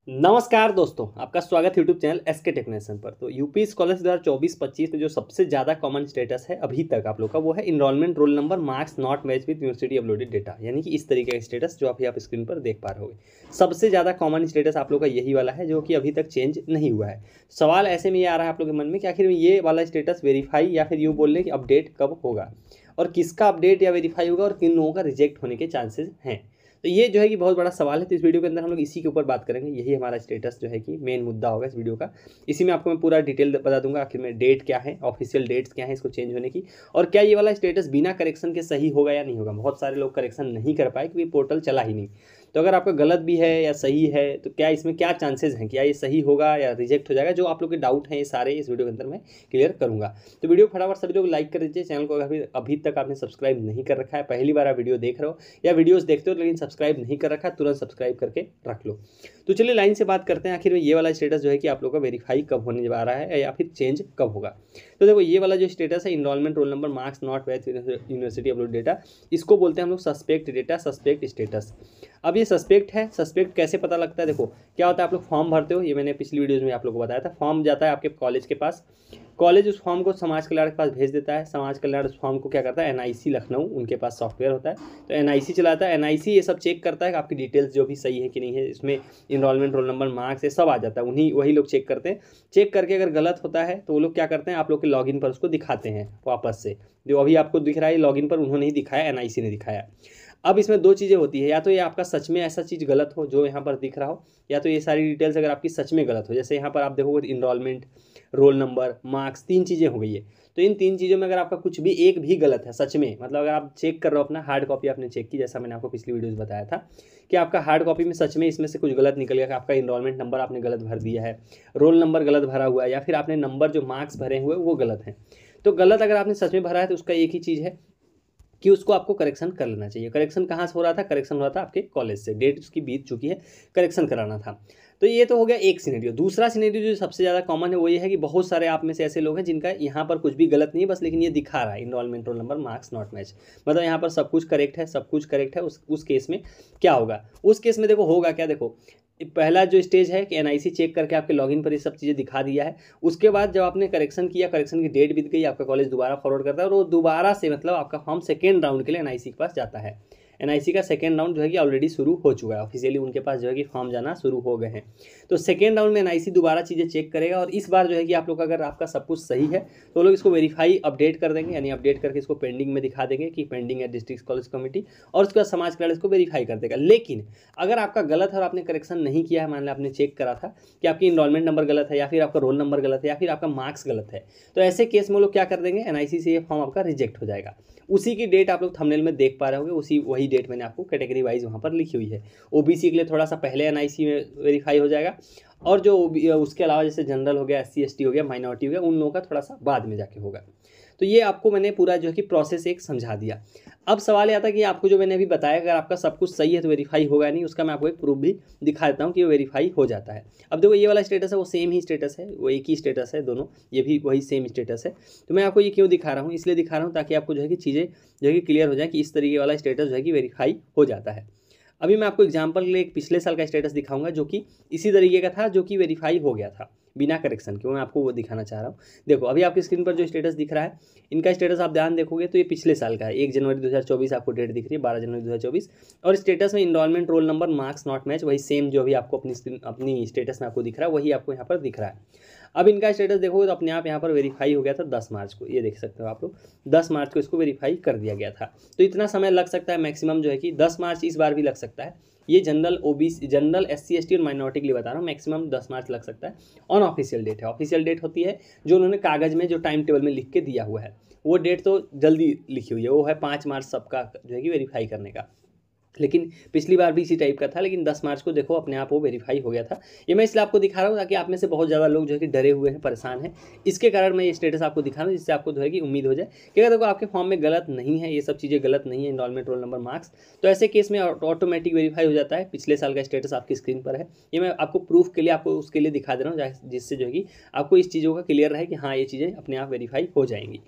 नमस्कार दोस्तों, आपका स्वागत है यूट्यूब चैनल एसके टेक्नीशियन पर। तो यूपी स्कॉलरशिप 2024-25 में जो सबसे ज़्यादा कॉमन स्टेटस है अभी तक आप लोग का, वो है enrolment roll number marks not match with university uploaded data. यानी कि इस तरीके का स्टेटस जो अभी आप स्क्रीन पर देख पा रहे होगे, सबसे ज़्यादा कॉमन स्टेटस आप लोग का यही वाला है, जो कि अभी तक चेंज नहीं हुआ है। सवाल ऐसे में ये आ रहा है आप लोग के मन में कि आखिर में ये वाला स्टेटस वेरीफाई या फिर यूँ बोल लें कि अपडेट कब होगा, और किसका अपडेट या वेरीफाई होगा, और किन लोगों का रिजेक्ट होने के चांसेस हैं। तो ये जो है कि बहुत बड़ा सवाल है। तो इस वीडियो के अंदर हम लोग इसी के ऊपर बात करेंगे। यही हमारा स्टेटस जो है कि मेन मुद्दा होगा इस वीडियो का। इसी में आपको मैं पूरा डिटेल बता दूंगा, आखिर में डेट क्या है, ऑफिशियल डेट्स क्या है इसको चेंज होने की, और क्या ये वाला स्टेटस बिना करेक्शन के सही होगा या नहीं होगा। बहुत सारे लोग करेक्शन नहीं कर पाए क्योंकि पोर्टल चला ही नहीं। तो अगर आपका गलत भी है या सही है, तो क्या इसमें क्या चांसेस हैं, क्या ये सही होगा या रिजेक्ट हो जाएगा, जो आप लोग के डाउट हैं ये सारे इस वीडियो के अंदर मैं क्लियर करूंगा। तो वीडियो फटाफट सभी लोग लाइक कर दीजिए। चैनल को अभी तक आपने सब्सक्राइब नहीं कर रखा है, पहली बार आप वीडियो देख रहे हो या वीडियोस देखते हो लेकिन सब्सक्राइब नहीं कर रखा, तुरंत सब्सक्राइब करके रख लो। तो चलिए लाइन से बात करते हैं, आखिर में ये वाला स्टेटस जो है कि आप लोग का वेरीफाई कब होने जा रहा है या फिर चेंज कब होगा। तो देखो, ये वाला जो स्टेटस है enrolment roll number marks not match university upload data, इसको बोलते हैं हम लोग सस्पेक्ट डेटा, सस्पेक्ट स्टेटस। अब ये सस्पेक्ट है। सस्पेक्ट कैसे पता लगता है? देखो क्या होता है, आप लोग फॉर्म भरते हो, ये मैंने पिछली वीडियोज में आप लोग को बताया था। फॉर्म जाता है आपके कॉलेज के पास, कॉलेज उस फॉर्म को समाज कल्याण के पास भेज देता है। समाज कल्याण उस फॉर्म को क्या करता है, एनआईसी लखनऊ उनके पास सॉफ्टवेयर होता है, तो एनआईसी चलाता है। एनआईसी ये सब चेक करता है कि आपकी डिटेल्स जो भी सही है कि नहीं है, इसमें इनरोलमेंट रोल नंबर मार्क्स ये सब आ जाता है। वही लोग चेक करते हैं। चेक करके अगर गलत होता है तो वो लोग क्या करते हैं, आप लोग के लॉगिन पर उसको दिखाते हैं वापस से। जो अभी आपको दिख रहा है लॉगिन पर उन्होंने ही दिखाया, एनआईसी ने दिखाया। अब इसमें दो चीज़ें होती है, या तो ये आपका सच में ऐसा चीज़ गलत हो जो यहाँ पर दिख रहा हो, या तो ये सारी डिटेल्स अगर आपकी सच में गलत हो। जैसे यहाँ पर आप देखोगे इनरोलमेंट रोल नंबर मार्क्स, तीन चीज़ें हो गई है। तो इन तीन चीज़ों में अगर आपका कुछ भी एक भी गलत है सच में, मतलब अगर आप चेक कर रहे हो अपना हार्ड कॉपी आपने चेक की, जैसा मैंने आपको पिछली वीडियोस बताया था कि आपका हार्ड कॉपी में सच में इसमें से कुछ गलत निकल गया कि आपका इनरोलमेंट नंबर आपने गलत भर दिया है, रोल नंबर गलत भरा हुआ है, या फिर आपने नंबर जो मार्क्स भरे हुए वो गलत हैं। तो गलत अगर आपने सच में भरा है तो उसका एक ही चीज़ है कि उसको आपको करेक्शन कर लेना चाहिए। करेक्शन कहाँ से हो रहा था? करेक्शन हो रहा था आपके कॉलेज से, डेट उसकी बीत चुकी है, करेक्शन कराना था। तो ये तो हो गया एक सिनेरियो। दूसरा सिनेरियो जो सबसे ज़्यादा कॉमन है वो ये है कि बहुत सारे आप में से ऐसे लोग हैं जिनका यहाँ पर कुछ भी गलत नहीं है, बस लेकिन ये दिखा रहा है enrolment roll number marks not match, मतलब यहाँ पर सब कुछ करेक्ट है, सब कुछ करेक्ट है। उस केस में क्या होगा? उस केस में देखो होगा क्या, देखो पहला जो स्टेज है कि एनआईसी चेक करके आपके लॉगिन पर ये सब चीज़ें दिखा दिया है। उसके बाद जब आपने करेक्शन किया, करेक्शन की डेट बीत गई, आपका कॉलेज दोबारा फॉरवर्ड करता है और वो दोबारा से मतलब आपका फॉर्म सेकेंड राउंड के लिए एनआईसी के पास जाता है। एनआईसी का सेकेंड राउंड जो है कि ऑलरेडी शुरू हो चुका है, ऑफिशियली उनके पास जो है कि फॉर्म जाना शुरू हो गए हैं। तो सेकेंड राउंड में एनआईसी दोबारा चीज़ें चेक करेगा, और इस बार जो है कि आप लोग अगर आपका सब कुछ सही है तो लोग इसको वेरीफाई अपडेट कर देंगे, यानी अपडेट करके इसको पेंडिंग में दिखा देंगे कि पेंडिंग है डिस्ट्रिक्ट कॉलेज कमेटी, और उसके बाद समाज कल्याण इसको वेरीफाई कर देगा। लेकिन अगर आपका गलत है और आपने करेक्शन नहीं किया है, मान लिया आपने चेक करा था कि आपकी इनरोलमेंट नंबर गलत है, या फिर आपका रोल नंबर गलत है, या फिर आपका मार्क्स गलत है, तो ऐसे केस में वो लोग क्या कर देंगे, एनआईसी से ये फॉर्म आपका रिजेक्ट हो जाएगा। उसी की डेट आप लोग थंबनेल में देख पा रहे होंगे, वही डेट मैंने आपको कैटेगरी वाइज वहाँ पर लिखी हुई है। ओबीसी के लिए थोड़ा सा पहले एनआईसी में वेरीफाई हो जाएगा, और जो उसके अलावा जैसे जनरल हो गया, एससी एसटी हो गया, माइनॉरिटी हो गया, उन लोगों का थोड़ा सा बाद में जाके होगा। तो ये आपको मैंने पूरा जो है कि प्रोसेस एक समझा दिया। अब सवाल ये आता है कि आपको जो मैंने अभी बताया, अगर आपका सब कुछ सही है तो वेरीफाई होगा नहीं, उसका मैं आपको एक प्रूफ भी दिखा देता हूँ कि वेरीफाई हो जाता है। अब देखो ये वाला स्टेटस है वो सेम ही स्टेटस है, वो एक ही स्टेटस है दोनों, ये भी वही सेम स्टेटस है। तो मैं आपको ये क्यों दिखा रहा हूँ, इसलिए दिखा रहा हूँ ताकि आपको जो है कि चीज़ें जो है कि क्लियर हो जाए कि इस तरीके वाला स्टेटस जो है कि वेरीफाई हो जाता है। अभी मैं आपको एग्जांपल के लिए एक पिछले साल का स्टेटस दिखाऊंगा जो कि इसी तरीके का था, जो कि वेरीफाई हो गया था बिना करेक्शन के। मैं आपको वो दिखाना चाह रहा हूँ। देखो अभी आपकी स्क्रीन पर जो स्टेटस दिख रहा है, इनका स्टेटस आप ध्यान देखोगे तो ये पिछले साल का है, 1 जनवरी 2024 आपको डेट दिख रही है, 12 जनवरी 2024, और स्टेटस में enrolment roll number marks not match, वही सेम जो भी आपको अपनी स्टेटस में आपको दिख रहा है वही आपको यहाँ पर दिख रहा है। अब इनका स्टेटस देखोगे तो अपने आप यहाँ पर वेरीफाई हो गया था 10 मार्च को, ये देख सकते हो आप लोग, 10 मार्च को इसको वेरीफाई कर दिया गया था। तो इतना समय लग सकता है मैक्सिमम जो है कि 10 मार्च इस बार भी लग सकता है। ये general OBC, general SC ST और माइनॉरिटी के लिए बता रहा हूँ, मैक्सिमम 10 मार्च लग सकता है। ऑन ऑफिशियल डेट है, ऑफिशियल डेट होती है जो उन्होंने कागज़ में जो टाइम टेबल में लिख के दिया हुआ है, वो डेट तो जल्दी लिखी हुई है, वो है 5 मार्च सबका जो है कि वेरीफाई करने का। लेकिन पिछली बार भी इसी टाइप का था, लेकिन 10 मार्च को देखो अपने आप वो वेरीफाई हो गया था। ये मैं इसलिए आपको दिखा रहा हूँ ताकि आप में से बहुत ज़्यादा लोग जो है कि डरे हुए हैं, परेशान हैं, इसके कारण मैं ये स्टेटस आपको दिखा रहा हूँ, जिससे आपको जो है कि उम्मीद हो जाए कि अगर देखो आपके फॉर्म में गलत नहीं है, ये सब चीज़ें गलत नहीं है, इनरोलमेंट रोल नंबर मार्क्स, तो ऐसे केस में ऑटोमेटिक वेरीफाई हो जाता है। पिछले साल का स्टेटस आपकी स्क्रीन पर है, ये मैं आपको प्रूफ के लिए आपको उसके लिए दिखा दे रहा हूँ, जिससे जो है कि आपको इस चीज़ों का क्लियर रहे कि हाँ ये चीज़ें अपने आप वेरीफाई हो जाएंगी।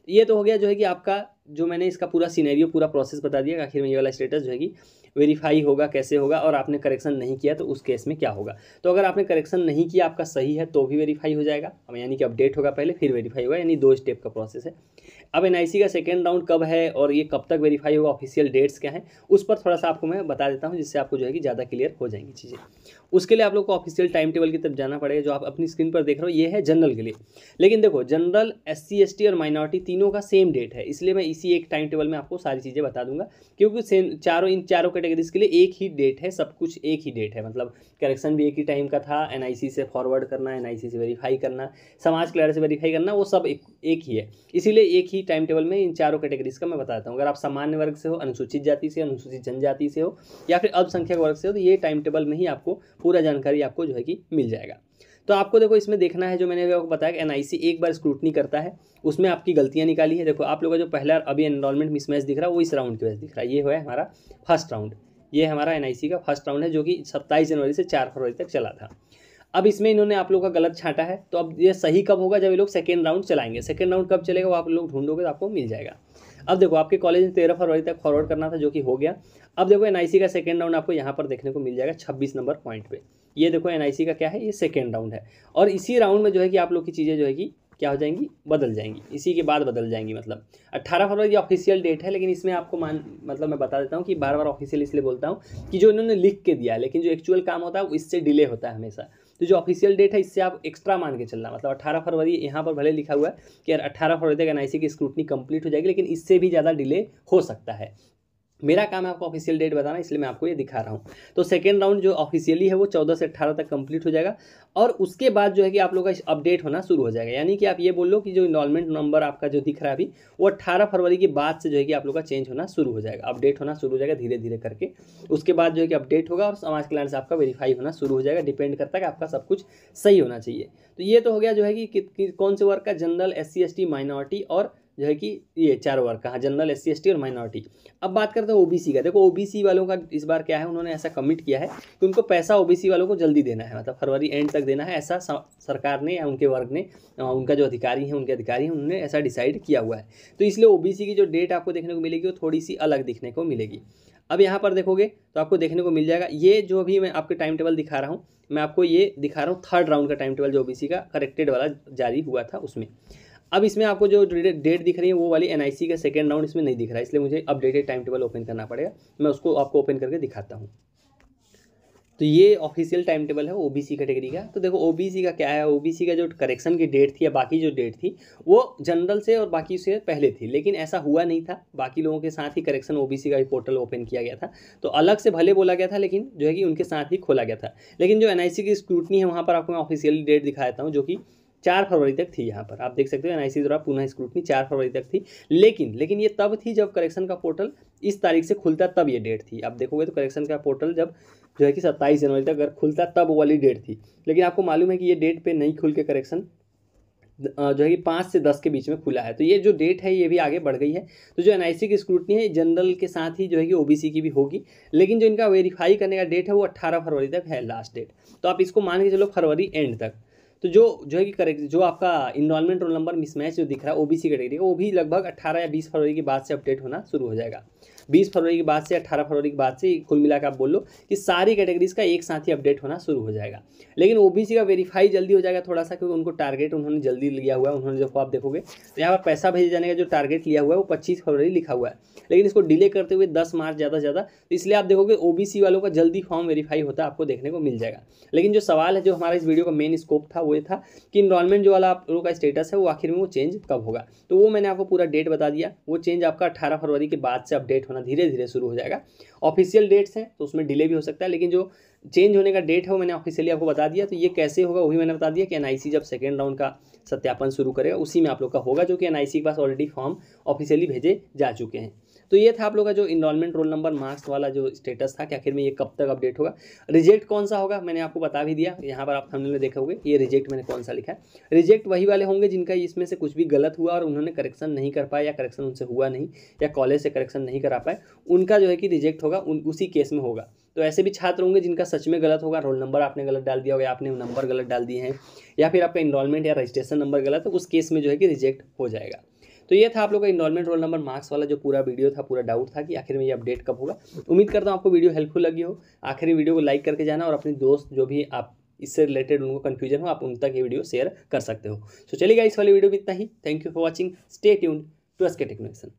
ये तो हो गया जो है कि आपका जो मैंने इसका पूरा सिनेरियो पूरा प्रोसेस बता दिया कि आखिर में ये वाला स्टेटस जो है कि वेरीफाई होगा, कैसे होगा, और आपने करेक्शन नहीं किया तो उस केस में क्या होगा। तो अगर आपने करेक्शन नहीं किया, आपका सही है तो भी वेरीफाई हो जाएगा, यानी कि अपडेट होगा पहले फिर वेरीफाई होगा, यानी 2 स्टेप का प्रोसेस है। अब एनआईसी का सेकेंड राउंड कब है और ये कब तक वेरीफाई होगा, ऑफिशियल डेट्स क्या है, उस पर थोड़ा सा आपको मैं बता देता हूँ, जिससे आपको जो है कि ज़्यादा क्लियर हो जाएंगी चीज़ें। उसके लिए आप लोग को ऑफिशियल टाइम टेबल की तरफ जाना पड़ेगा। जो आप अपनी स्क्रीन पर देख रहे हो ये है जनरल के लिए, लेकिन देखो जनरल, SC ST और माइनॉरिटी तीनों का सेम डेट है, इसलिए मैं इसी एक टाइम टेबल में आपको सारी चीज़ें बता दूंगा, क्योंकि सेम इन चारों कैटेगरीज के लिए एक ही डेट है, सब कुछ एक ही डेट है, मतलब करेक्शन भी एक ही टाइम का था, एनआईसी से फॉरवर्ड करना, एनआईसी से वेरीफाई करना, समाज क्लियर से वेरीफाई करना, वो सब एक ही है, इसीलिए एक ही टाइम टेबल में इन चारों कैटेगरीज का मैं बताता हूँ। अगर आप सामान्य वर्ग से हो, अनुसूचित जाति से, अनुसूचित जनजाति से हो, या फिर अल्पसंख्यक वर्ग से हो, तो ये टाइम टेबल में ही आपको पूरा जानकारी आपको जो है कि मिल जाएगा। तो आपको देखो इसमें देखना है, जो मैंने आपको बताया कि एनआईसी एक बार स्क्रूटनी करता है, उसमें आपकी गलतियां निकाली है। देखो आप लोगों का जो पहला अभी एनरोलमेंट मिसमैच दिख रहा है वो इस राउंड की वजह से दिख रहा है, ये है हमारा फर्स्ट राउंड, ये हमारा एनआईसी का फर्स्ट राउंड है, जो कि 27 जनवरी से 4 फरवरी तक चला था। अब इसमें इन्होंने आप लोगों का गलत छांटा है, तो अब ये सही कब होगा, जब ये लोग सेकेंड राउंड चलाएंगे। सेकेंड राउंड कब चलेगा वो आप लोग ढूंढोगे तो आपको मिल जाएगा। अब देखो आपके कॉलेज में 13 फरवरी तक फॉरवर्ड करना था, जो कि हो गया। अब देखो एनआईसी का सेकेंड राउंड आपको यहाँ पर देखने को मिल जाएगा 26 नंबर पॉइंट पे। ये देखो एनआईसी का क्या है, ये सेकेंड राउंड है, और इसी राउंड में जो है कि आप लोग की चीज़ें जो है कि क्या हो जाएंगी, बदल जाएंगी, इसी के बाद बदल जाएंगी। मतलब 18 फरवरी ऑफिशियल डेट है, लेकिन इसमें आपको मतलब मैं बता देता हूँ कि बार बार ऑफिशियल इसलिए बोलता हूँ कि जो इन्होंने लिख के दिया है, लेकिन जो एक्चुअल काम होता है वो इससे डिले होता है हमेशा। तो जो ऑफिशियल डेट है इससे आप एक्स्ट्रा मान के चलना, मतलब 18 फरवरी यहाँ पर भले लिखा हुआ है कि यार 18 फरवरी तक एनआईसी की स्क्रूटनी कंप्लीट हो जाएगी, लेकिन इससे भी ज़्यादा डिले हो सकता है। मेरा काम है आपको ऑफिशियल डेट बताना, इसलिए मैं आपको ये दिखा रहा हूँ। तो सेकेंड राउंड जो ऑफिशियली है वो 14 से 18 तक कंप्लीट हो जाएगा, और उसके बाद जो है कि आप लोग का अपडेट होना शुरू हो जाएगा। यानी कि आप ये बोल लो कि जो इनरोलमेंट नंबर आपका जो दिख रहा है अभी, वो 18 फरवरी के बाद से जो है कि आप लोग का चेंज होना शुरू हो जाएगा, अपडेट होना शुरू हो जाएगा धीरे धीरे करके। उसके बाद जो है कि अपडेट होगा और समाज कल्याण से आपका वेरीफाई होना शुरू हो जाएगा। डिपेंड करता है कि आपका सब कुछ सही होना चाहिए। तो ये तो हो गया जो है कि कौन से वर्ग का, जनरल, SC ST माइनॉरिटी और जो है कि ये 4 वर्ग का, जनरल, SC ST और माइनॉरिटी। अब बात करते हैं ओबीसी का। देखो ओबीसी वालों का इस बार क्या है, उन्होंने ऐसा कमिट किया है कि उनको पैसा ओबीसी वालों को जल्दी देना है, मतलब फरवरी एंड तक देना है, ऐसा सरकार ने या उनके वर्ग ने, उनका जो अधिकारी हैं, उनके अधिकारी हैं, उन्होंने ऐसा डिसाइड किया हुआ है। तो इसलिए ओबीसी की जो डेट आपको देखने को मिलेगी वो थोड़ी सी अलग दिखने को मिलेगी। अब यहाँ पर देखोगे तो आपको देखने को मिल जाएगा, ये जो भी मैं आपको टाइम टेबल दिखा रहा हूँ, मैं आपको ये दिखा रहा हूँ थर्ड राउंड का टाइम टेबल जो ओबीसी का करेक्टेड वाला जारी हुआ था उसमें। अब इसमें आपको जो डेट दिख रही है वो वाली एनआईसी का सेकेंड राउंड इसमें नहीं दिख रहा है, इसलिए मुझे अपडेटेड टाइम टेबल ओपन करना पड़ेगा। मैं उसको आपको ओपन करके दिखाता हूँ। तो ये ऑफिशियल टाइम टेबल है ओबीसी कैटेगरी का। तो देखो ओबीसी का क्या है, ओबीसी का जो करेक्शन की डेट थी या बाकी जो डेट थी वो जनरल से और बाकी से पहले थी, लेकिन ऐसा हुआ नहीं था। बाकी लोगों के साथ ही करेक्शन ओबीसी का भी पोर्टल ओपन किया गया था, तो अलग से भले बोला गया था, लेकिन जो है कि उनके साथ ही खोला गया था। लेकिन जो एनआईसी की स्क्रूटनी है वहाँ पर आपको मैं ऑफिशियल डेट दिखा देता हूँ, जो कि 4 फरवरी तक थी। यहाँ पर आप देख सकते हो एनआईसी द्वारा पुनः स्क्रूटनी 4 फरवरी तक थी, लेकिन ये तब थी जब करेक्शन का पोर्टल इस तारीख से खुलता, तब ये डेट थी। आप देखोगे तो करेक्शन का पोर्टल जब जो है कि 27 जनवरी तक अगर खुलता तब वाली डेट थी, लेकिन आपको मालूम है कि ये डेट पे नहीं खुल के करेक्शन जो है कि 5 से 10 के बीच में खुला है। तो ये जो डेट है ये भी आगे बढ़ गई है। तो जो एनआईसी की स्क्रूटनी है जनरल के साथ ही जो है कि ओबीसी की भी होगी, लेकिन जो इनका वेरीफाई करने का डेट है वो 18 फरवरी तक है लास्ट डेट। तो आप इसको मान के चलो फरवरी एंड तक। तो जो है कि करेक्ट जो आपका इनरोलमेंट रोल नंबर मिसमैच जो दिख रहा है ओबीसी कैटेगरी का, वो भी लगभग 18 या 20 फरवरी के बाद से अपडेट होना शुरू हो जाएगा। 20 फरवरी के बाद से 18 फरवरी के बाद से कुल मिलाकर आप बोल लो कि सारी कैटेगरीज का एक साथ ही अपडेट होना शुरू हो जाएगा। लेकिन ओबीसी का वेरीफाई जल्दी हो जाएगा थोड़ा सा, क्योंकि उनको टारगेट उन्होंने जल्दी लिया हुआ है। उन्होंने जब आप देखोगे तो यहाँ पर पैसा भेजे जाने का जो टारगेट लिया हुआ है वो 25 फरवरी लिखा हुआ है, लेकिन इसको डिले करते हुए 10 मार्च ज़्यादा। तो इसलिए आप देखोगे ओबीसी वालों का जल्दी फॉर्म वेरीफाई होता है, आपको देखने को मिल जाएगा। लेकिन जो सवाल है, जो हमारा इस वीडियो का मेन स्कोप था, वो ये था कि इनरोलमेंट जो वाला आप लोगों का स्टेटस है वो आखिर में वो चेंज कब होगा। तो वो मैंने आपको पूरा डेट बता दिया। वो चेंज आपका 18 फरवरी के बाद से अपडेट होना धीरे धीरे शुरू हो जाएगा। ऑफिशियल डेट्स हैं तो उसमें डिले भी हो सकता है, लेकिन जो चेंज होने का डेट है वो मैंने ऑफिशियली आपको बता दिया। तो ये कैसे होगा वही मैंने बता दिया कि एनआईसी जब सेकेंड राउंड का सत्यापन शुरू करेगा उसी में आप लोग का होगा, जो कि एनआईसी के पास ऑलरेडी फॉर्म ऑफिशियली भेजे जा चुके हैं। तो ये था आप लोग का जो इनरोलमेंट रोल नंबर मार्क्स वाला जो स्टेटस था कि आखिर में ये कब तक अपडेट होगा। रिजेक्ट कौन सा होगा मैंने आपको बता भी दिया। यहाँ पर आप थंबनेल में देखोगे ये रिजेक्ट मैंने कौन सा लिखा है। रिजेक्ट वही वाले होंगे जिनका इसमें से कुछ भी गलत हुआ और उन्होंने करेक्शन नहीं कर पाए, या करेक्शन उनसे हुआ नहीं, या कॉलेज से करेक्शन नहीं करा पाए, उनका जो है कि रिजेक्ट होगा, उसी केस में होगा। तो ऐसे भी छात्र होंगे जिनका सच में गलत होगा, रोल नंबर आपने गलत डाल दिया होगा, आपने नंबर गलत डाल दिए हैं, या फिर आपका इनरोलमेंट या रजिस्ट्रेशन नंबर गलत है, उस केस में जो है कि रिजेक्ट हो जाएगा। तो तो ये था आप लोग का इनरोलमेंट रोल नंबर मार्क्स वाला जो पूरा वीडियो था, पूरा डाउट था कि आखिर में ये अपडेट कब होगा। उम्मीद करता हूँ आपको वीडियो हेल्पफुल लगी हो। आखिरी वीडियो को लाइक करके जाना और अपने दोस्त जो भी आप इससे रिलेटेड उनको कन्फ्यूजन हो, आप उन तक ये वीडियो शेयर कर सकते हो। सो चलिएगा, इस वाली वीडियो में इतना ही। Thank you for watching, stay tuned to SK technician.